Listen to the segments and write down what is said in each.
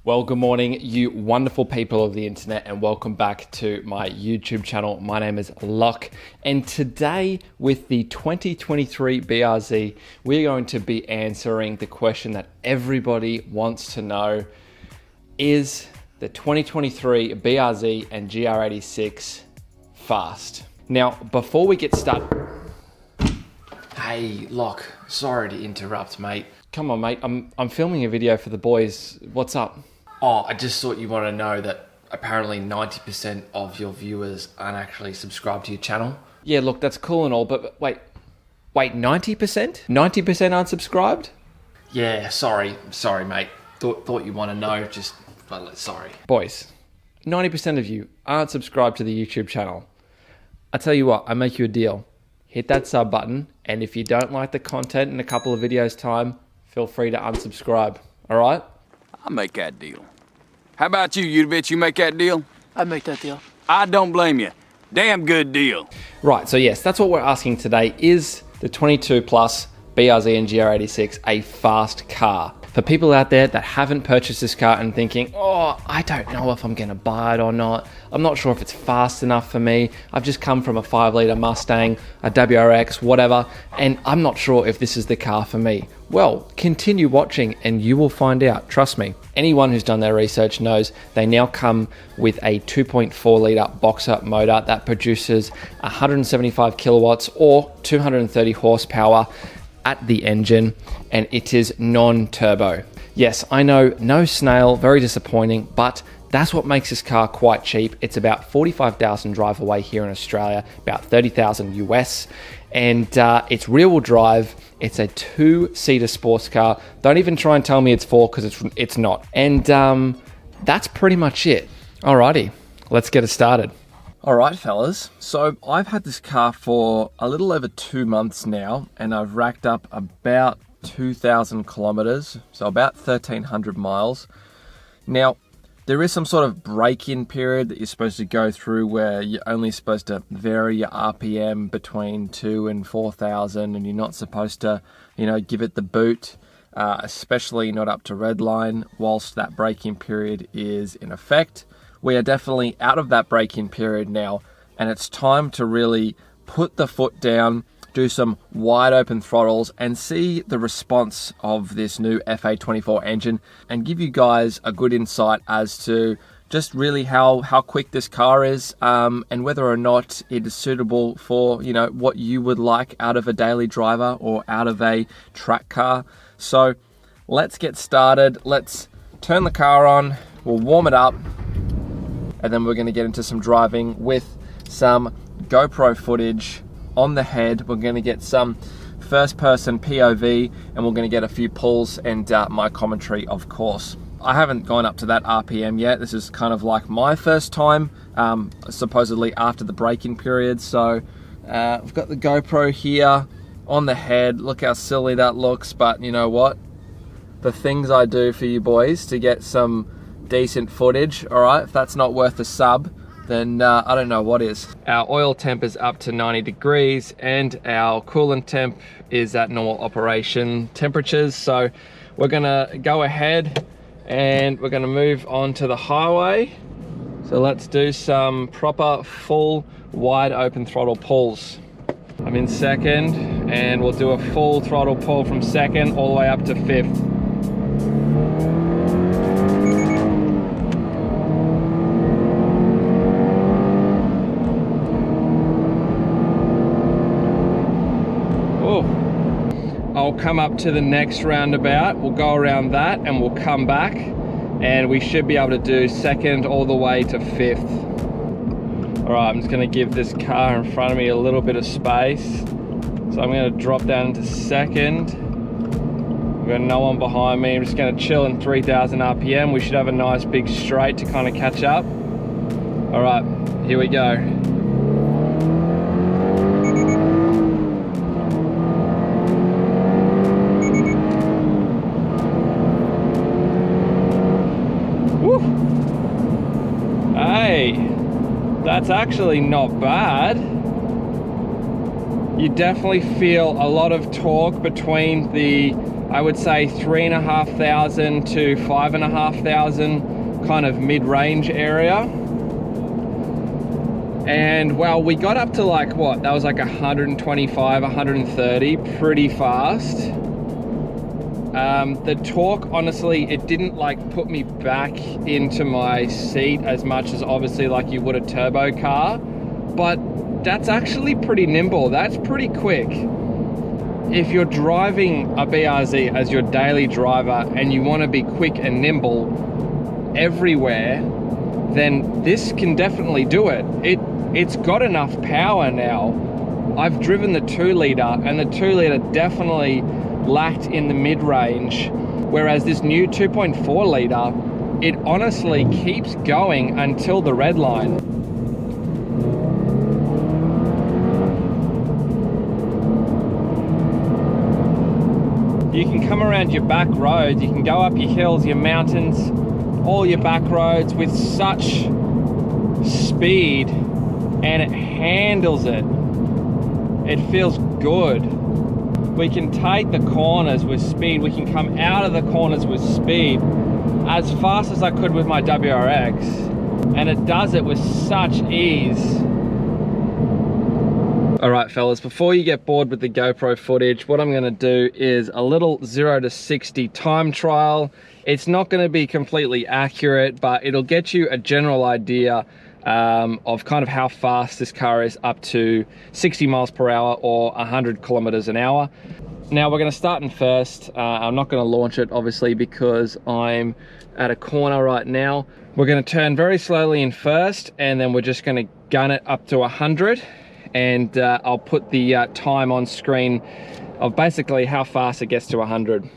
Well, good morning, you wonderful people of the internet, and welcome back to my YouTube channel. My name is Locke, and today with the 2023 BRZ, we're going to be answering the question that everybody wants to know. Is the 2023 BRZ and GR86 fast? Now, before we get started... Hey, Locke, sorry to interrupt, mate. Come on, mate, I'm filming a video for the boys. What's up? Oh, I just thought you want to know that apparently 90% of your viewers aren't actually subscribed to your channel. Yeah, look, that's cool and all, but wait, 90%? 90% aren't subscribed? Yeah, sorry, mate. Thought you want to know, sorry. Boys, 90% of you aren't subscribed to the YouTube channel. I tell you what, I make you a deal. Hit that sub button, and if you don't like the content in a couple of videos' time, feel free to unsubscribe, all right? I'll make that deal. How about you bitch? You make that deal? I'd make that deal. I don't blame you. Damn good deal. Right, so yes, that's what we're asking today. Is the 22 plus BRZ and GR86 a fast car? For people out there that haven't purchased this car and thinking, oh, I don't know if I'm gonna buy it or not. I'm not sure if it's fast enough for me. I've just come from a 5-litre Mustang, a WRX, whatever, and I'm not sure if this is the car for me. Well, continue watching and you will find out, trust me. Anyone who's done their research knows they now come with a 2.4 litre boxer motor that produces 175 kilowatts or 230 horsepower at the engine, and it is non-turbo. Yes, I know, no snail, very disappointing, but that's what makes this car quite cheap. It's about 45,000 drive away here in Australia, about 30,000 US, and it's rear-wheel drive. It's a 2-seater sports car. Don't even try and tell me it's 4 because it's not. And that's pretty much it. Alrighty, let's get it started. All right, fellas, so I've had this car for a little over 2 months now, and I've racked up about 2,000 kilometers, so about 1,300 miles. Now, there is some sort of break-in period that you're supposed to go through where you're only supposed to vary your RPM between 2 and 4,000, and you're not supposed to, give it the boot, especially not up to redline, whilst that break-in period is in effect. We are definitely out of that break-in period now, and it's time to really put the foot down, do some wide open throttles, and see the response of this new FA24 engine, and give you guys a good insight as to just really how quick this car is, and whether or not it is suitable for, what you would like out of a daily driver or out of a track car. So let's get started. Let's turn the car on, we'll warm it up, and then we're going to get into some driving with some GoPro footage on the head. We're going to get some first-person POV, and we're going to get a few pulls and my commentary, of course. I haven't gone up to that RPM yet. This is kind of like my first time, supposedly after the break-in period. So we've got the GoPro here on the head. Look how silly that looks, but you know what? The things I do for you boys to get some decent footage, all right? If that's not worth a sub, then I don't know what is. Our oil temp is up to 90 degrees and our coolant temp is at normal operation temperatures. So we're gonna go ahead and we're gonna move on to the highway. So let's do some proper full wide open throttle pulls. I'm in second, and we'll do a full throttle pull from second all the way up to fifth. I'll come up to the next roundabout, we'll go around that and we'll come back, and we should be able to do second all the way to fifth. All right, I'm just gonna give this car in front of me a little bit of space. So I'm gonna drop down into second. I've got no one behind me. I'm just gonna chill in 3,000 RPM. We should have a nice big straight to kind of catch up. All right, here we go. Hey, that's actually not bad. You definitely feel a lot of torque between the I would say 3,500 to 5,500 kind of mid-range area. And well, we got up to like what, that was like 125, 130 pretty fast. The torque, honestly, it didn't like put me back into my seat as much as obviously like you would a turbo car, but that's actually pretty nimble. That's pretty quick. If you're driving a BRZ as your daily driver and you want to be quick and nimble everywhere, then this can definitely do it. It's got enough power now. I've driven the 2-litre and the 2-litre definitely lacked in the mid-range, whereas this new 2.4-litre, it honestly keeps going until the red line. You can come around your back roads, you can go up your hills, your mountains, all your back roads with such speed, and it handles it. It feels good. We can take the corners with speed. We can come out of the corners with speed as fast as I could with my WRX, and it does it with such ease. All right, fellas, before you get bored with the GoPro footage, what I'm gonna do is a little 0 to 60 time trial. It's not gonna be completely accurate, but it'll get you a general idea of kind of how fast this car is up to 60 miles per hour or 100 kilometers an hour. Now we're gonna start in first. I'm not gonna launch it, obviously, because I'm at a corner right now. We're gonna turn very slowly in first, and then we're just gonna gun it up to 100. And I'll put the time on screen of basically how fast it gets to 100.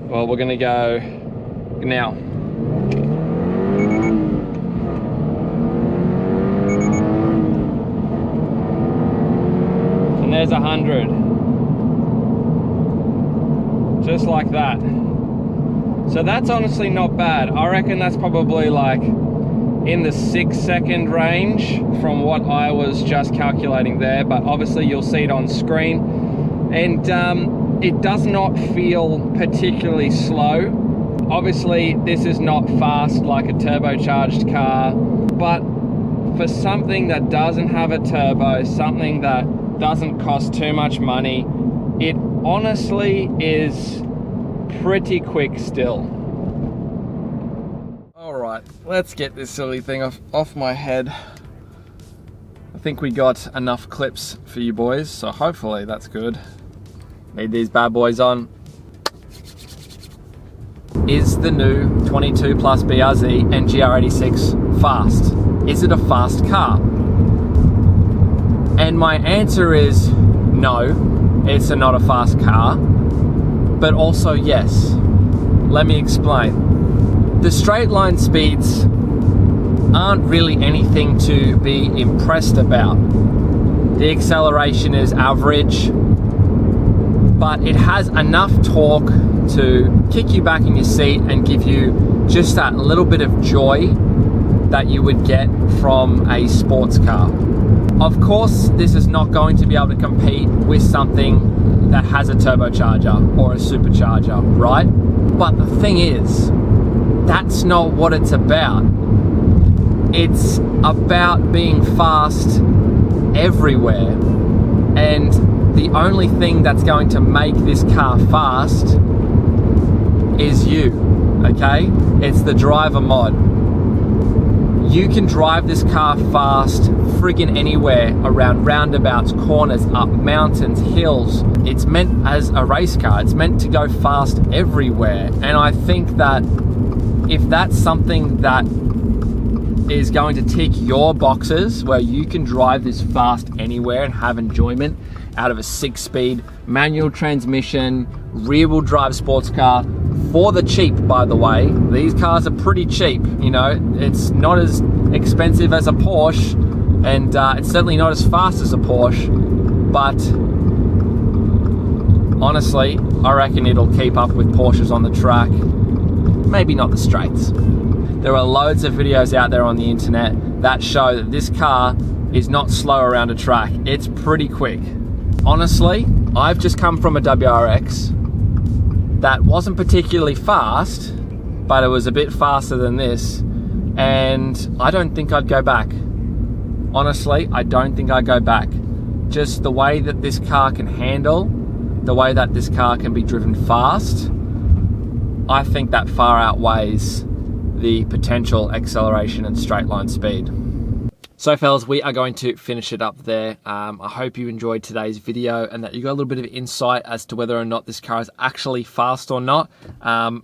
Well, we're gonna go now. And there's 100. Just like that. So that's honestly not bad. I reckon that's probably like in the 6-second range from what I was just calculating there, but obviously you'll see it on screen. And it does not feel particularly slow. Obviously this is not fast like a turbocharged car, but for something that doesn't have a turbo, something that doesn't cost too much money, it honestly is pretty quick still. All right, let's get this silly thing off my head. I think we got enough clips for you boys, so hopefully that's good. Need these bad boys on. Is the new 22 Plus BRZ and GR86 fast? Is it a fast car? And my answer is no, it's not a fast car. But also yes. Let me explain. The straight line speeds aren't really anything to be impressed about. The acceleration is average, but it has enough torque to kick you back in your seat and give you just that little bit of joy that you would get from a sports car. Of course, this is not going to be able to compete with something that has a turbocharger or a supercharger, right? But the thing is, that's not what it's about. It's about being fast everywhere. And the only thing that's going to make this car fast is you, okay? It's the driver mod. You can drive this car fast friggin' anywhere, around roundabouts, corners, up mountains, hills. It's meant as a race car. It's meant to go fast everywhere. And I think that if that's something that is going to tick your boxes, where you can drive this fast anywhere and have enjoyment out of a 6-speed manual transmission, rear-wheel drive sports car, for the cheap, by the way. These cars are pretty cheap, you know. It's not as expensive as a Porsche, and it's certainly not as fast as a Porsche, but honestly, I reckon it'll keep up with Porsches on the track. Maybe not the straights. There are loads of videos out there on the internet that show that this car is not slow around a track. It's pretty quick. Honestly, I've just come from a WRX that wasn't particularly fast, but it was a bit faster than this, and I don't think I'd go back. Honestly, I don't think I'd go back. Just the way that this car can handle, the way that this car can be driven fast, I think that far outweighs the potential acceleration and straight line speed. So fellas, we are going to finish it up there. I hope you enjoyed today's video and that you got a little bit of insight as to whether or not this car is actually fast or not.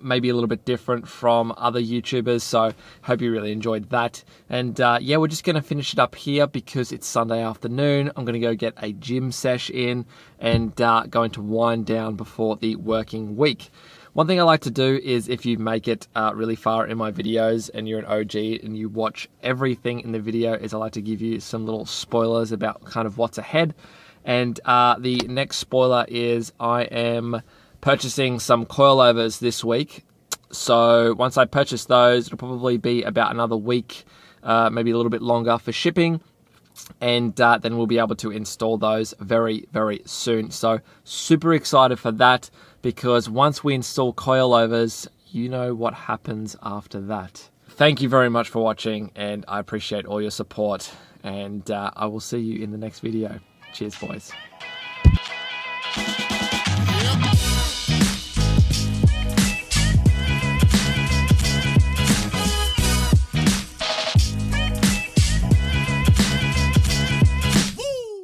Maybe a little bit different from other YouTubers, so hope you really enjoyed that. And yeah, we're just gonna finish it up here because it's Sunday afternoon. I'm gonna go get a gym sesh in and going to wind down before the working week. One thing I like to do is if you make it really far in my videos and you're an OG and you watch everything in the video, is I like to give you some little spoilers about kind of what's ahead. And the next spoiler is I am purchasing some coilovers this week. So once I purchase those, it'll probably be about another week, maybe a little bit longer for shipping. And then we'll be able to install those very, very soon. So super excited for that, because once we install coilovers, you know what happens after that. Thank you very much for watching, and I appreciate all your support, and I will see you in the next video. Cheers, boys.